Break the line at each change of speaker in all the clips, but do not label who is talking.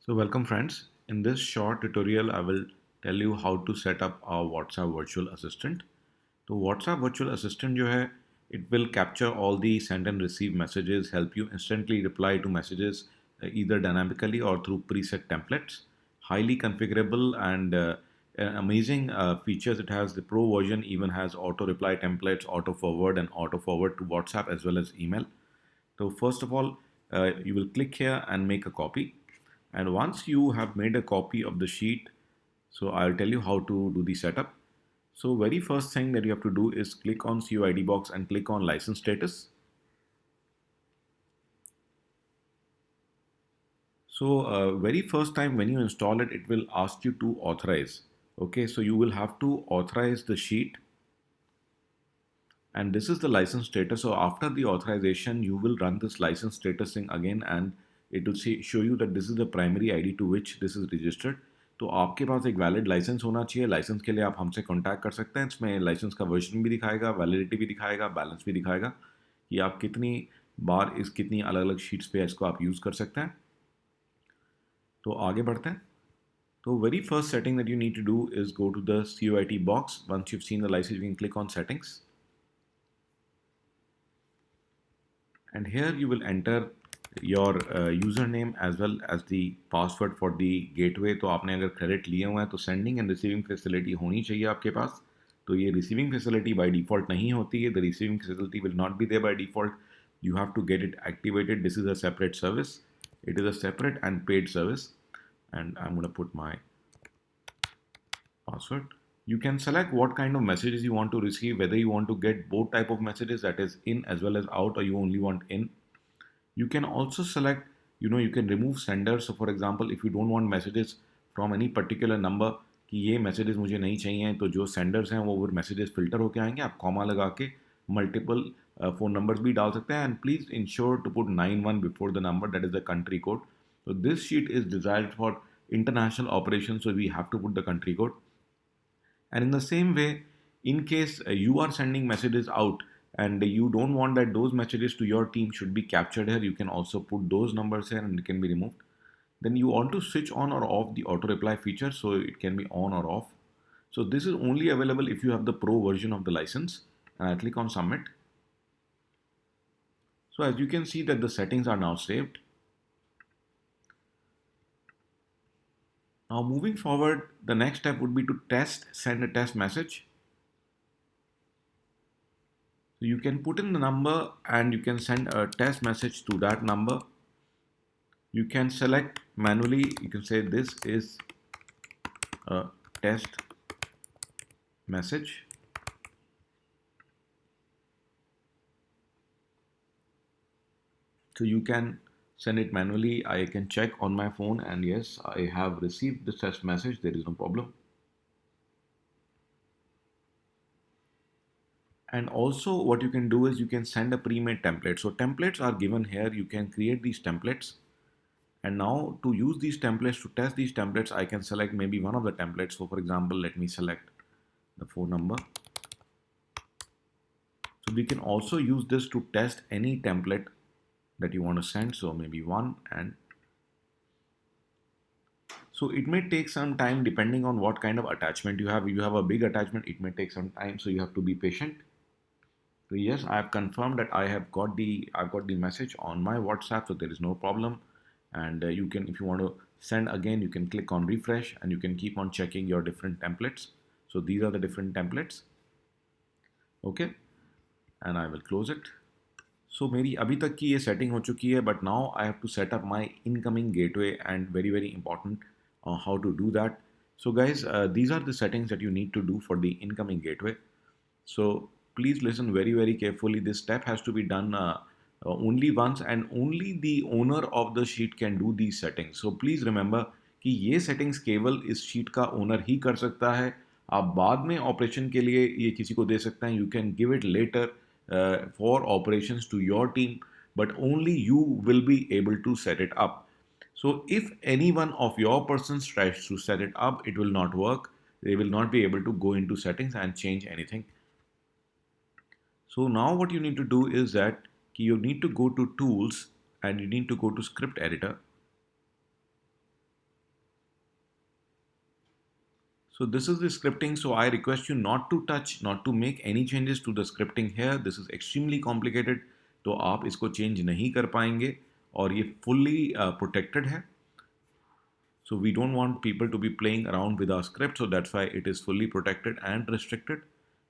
So welcome friends. In this short tutorial, I will tell you how to set up a WhatsApp virtual assistant. तो WhatsApp virtual assistant जो है, it will capture all the send and receive messages, help you instantly reply to messages either dynamically or through preset templates. Highly configurable and amazing features. It has the pro version, even has auto reply templates, auto forward and auto forward to WhatsApp as well as email. So first of all, you will click here and make a copy. And once you have made a copy of the sheet, so I'll tell you how to do the setup. So very first thing that you have to do is click on CUID box and click on license status. So very first time when you install it, it will ask you to authorize. Okay, so you will have to authorize the sheet, and this is the license status. So after the authorization, you will run this license status thing again, and it will show you that this is the primary ID to which this is registered. तो आपके पास एक valid licence होना चाहिए. Licence के लिए आप हमसे contact कर सकते हैं. इसमें लाइसेंस का वर्जन भी दिखाएगा, वैलिडिटी भी दिखाएगा, बैलेंस भी दिखाएगा कि आप कितनी बार कितनी अलग अलग शीट्स पे इसको आप यूज़ कर सकते हैं. तो आगे बढ़ते हैं. तो very first setting that you need to do is go to the CUIT box. Once you've seen the license, you can click on settings. And here you will enter your username as well as the password for the gateway. तो आपने अगर credit लिए हुए हैं तो sending end receiving facility होनी चाहिए आपके पास. तो ये रिसीविंग फैसिलिटी बाय डिफ़ॉल्ट नहीं होती है. The receiving facility will not be there by default. You have to get it activated. This is a separate service. It is a separate and paid service. And I'm going to put my password. You can select what kind of messages you want to receive, whether you want to get both type of messages, that is in as well as out, or you only want in. You can also select, you can remove senders. So for example, if you don't want messages from any particular number, कि ये messages मुझे नहीं चाहिए, तो जो senders हैं वो messages filter होके आएंगे. आप कॉमा लगा के multiple phone numbers भी डाल सकते हैं. And please ensure to put 91 before the number, that is the country code. So this sheet is designed for international operations, so we have to put the country code. And in the same way, in case you are sending messages out and you don't want that those messages to your team should be captured here, you can also put those numbers here and it can be removed. Then you want to switch on or off the auto reply feature, so it can be on or off. So this is only available if you have the pro version of the license. And I click on submit. So as you can see that the settings are now saved. Now moving forward, the next step would be to send a test message. So you can put in the number and you can send a test message to that number. You can select manually. You can say this is a test message. So you can send it manually. I can check on my phone and yes, I have received the test message. There is no problem. And also what you can do is you can send a pre-made template. So templates are given here. You can create these templates. And now to use these templates, to test these templates, I can select maybe one of the templates. So for example, let me select the phone number. So we can also use this to test any template that you want to send. So maybe one, and so it may take some time depending on what kind of attachment you have. If you have a big attachment, it may take some time. So you have to be patient. So yes, I have confirmed that I've got the message on my WhatsApp, so there is no problem. And you can, if you want to send again, you can click on refresh and you can keep on checking your different templates. So these are the different templates. Okay, and I will close it. So मेरी अभी तक की ये setting हो चुकी है, but now I have to set up my incoming gateway, and very important how to do that. So guys, these are the settings that you need to do for the incoming gateway. So please listen very carefully. This step has to be done only once, and only the owner of the sheet can do these settings. So please remember कि ये settings केवल इस sheet का owner ही कर सकता है. आप बाद में operation के लिए ये किसी को दे सकते हैं. You can give it later for operations to your team, but only you will be able to set it up. So if any one of your persons tries to set it up, it will not work. They will not be able to go into settings and change anything. So now what you need to do is that you need to go to tools and you need to go to script editor. So this is the scripting. So I request you not to touch, not to make any changes to the scripting here. This is extremely complicated. तो आप इसको change नहीं कर पाएंगे और ये fully protected है. So we don't want people to be playing around with our script. So that's why it is fully protected and restricted.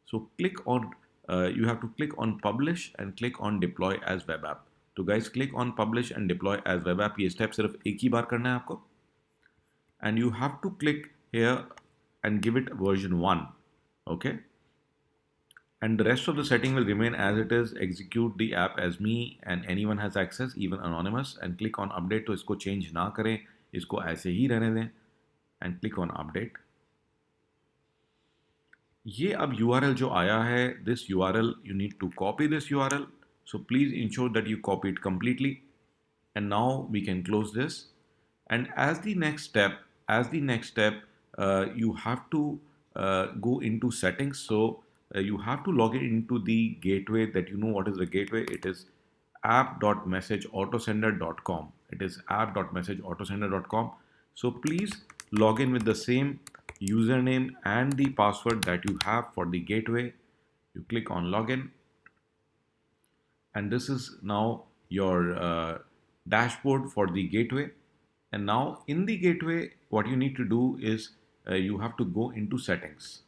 So click on, you have to click on publish and click on deploy as web app. तो guys click on publish and deploy as web app. ये step सिर्फ एक ही बार करना है आपको. And you have to click here and give it version 1. Okay. And the rest of the setting will remain as it is. Execute the app as me and anyone has access, even anonymous. And click on update. तो इसको change ना करें, इसको ऐसे ही रहने दें. And click on update. ये अब URL जो आया है, this URL, you need to copy this URL. So please ensure that you copy it completely. And now we can close this. And as the next step, you have to go into settings. So you have to log into the gateway that you know what is the gateway. It is app.messageautosender.com. It is app.messageautosender.com. So please log in with the same username and the password that you have for the gateway. You click on login, and this is now your dashboard for the gateway. And now in the gateway, what you need to do is you have to go into settings.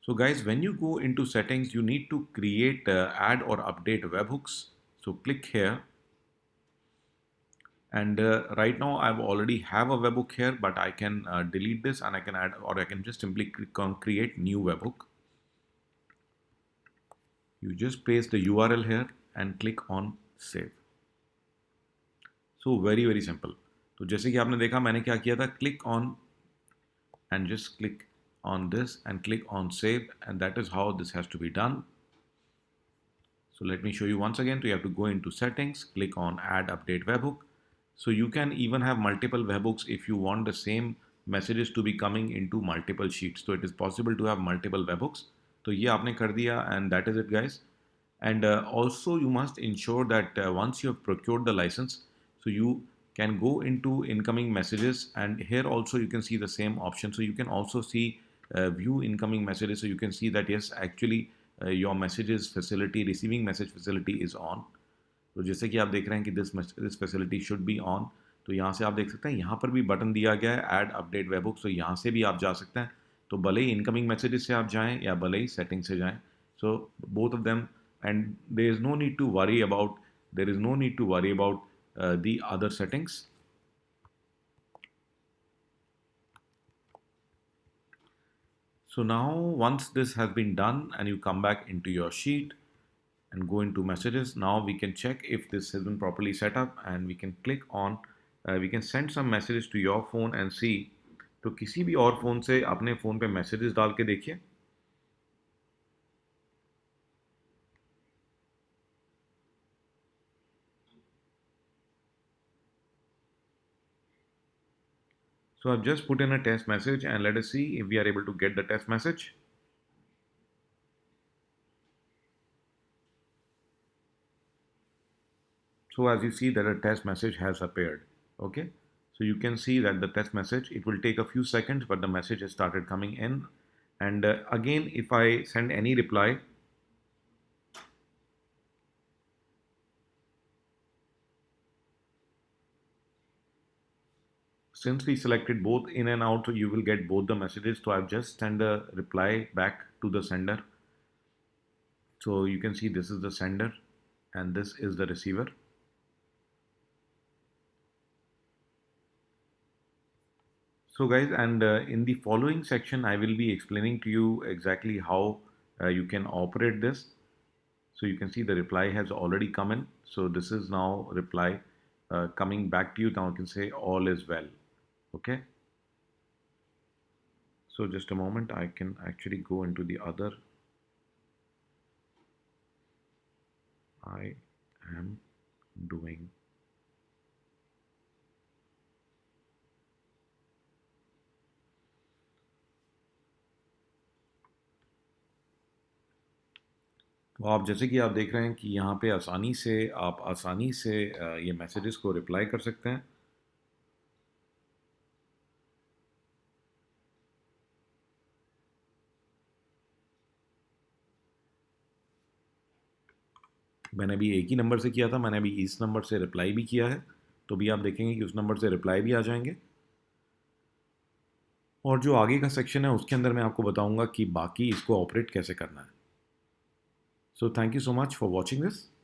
So guys, when you go into settings, you need to create, add or update webhooks. So click here. And right now I've already have a webhook here, but I can delete this and I can add, or I can just simply click on create new webhook. You just paste the URL here and click on save. So very simple. तो जैसे कि आपने देखा मैंने क्या किया था, click on and just click on this and click on save, and that is how this has to be done. So let me show you once again. So you have to go into settings, click on add update webhook. So you can even have multiple webhooks if you want the same messages to be coming into multiple sheets. So it is possible to have multiple webhooks. तो ये आपने कर दिया, and that is it guys. And also you must ensure that once you have procured the license, so you can go into incoming messages, and here also you can see the same option. So you can also see view incoming messages. So you can see that yes, actually your messages facility, receiving message facility is on. तो जैसे कि आप देख रहे हैं कि this facility should be on. तो यहाँ से आप देख सकते हैं, यहाँ पर भी बटन दिया गया है ऐड अपडेट वेबबुक. तो यहाँ से भी आप जा सकते हैं. तो भले ही इनकमिंग मैसेजेस से आप जाएं या भले ही सेटिंग से जाएं. So both of them, and there is no need to worry about the other settings. So now once this has been done and you come back into your sheet and go into messages, now we can check if this has been properly set up, and we can click on, we can send some messages to your phone and see. तो किसी भी और phone से अपने phone पे messages डाल के देखिए. So I've just put in a test message, and let us see if we are able to get the test message. So as you see that a test message has appeared. Okay, so you can see that the test message, it will take a few seconds, but the message has started coming in. And again, if I send any reply, since we selected both in and out, so you will get both the messages. So I've just sent a reply back to the sender. So you can see this is the sender and this is the receiver. So guys, and in the following section, I will be explaining to you exactly how you can operate this. So you can see the reply has already come in. So this is now reply coming back to you. Now you can say all is well. Okay. So just a moment, I can actually go into the other. I am doing तो आप जैसे कि आप देख रहे हैं कि यहाँ पे आसानी से ये मैसेजेस को रिप्लाई कर सकते हैं. मैंने अभी एक ही नंबर से किया था, मैंने अभी इस नंबर से रिप्लाई भी किया है, तो भी आप देखेंगे कि उस नंबर से रिप्लाई भी आ जाएंगे। और जो आगे का सेक्शन है उसके अंदर मैं आपको बताऊंगा कि बाकी इसको ऑपरेट कैसे करना है। So thank you so much for watching this.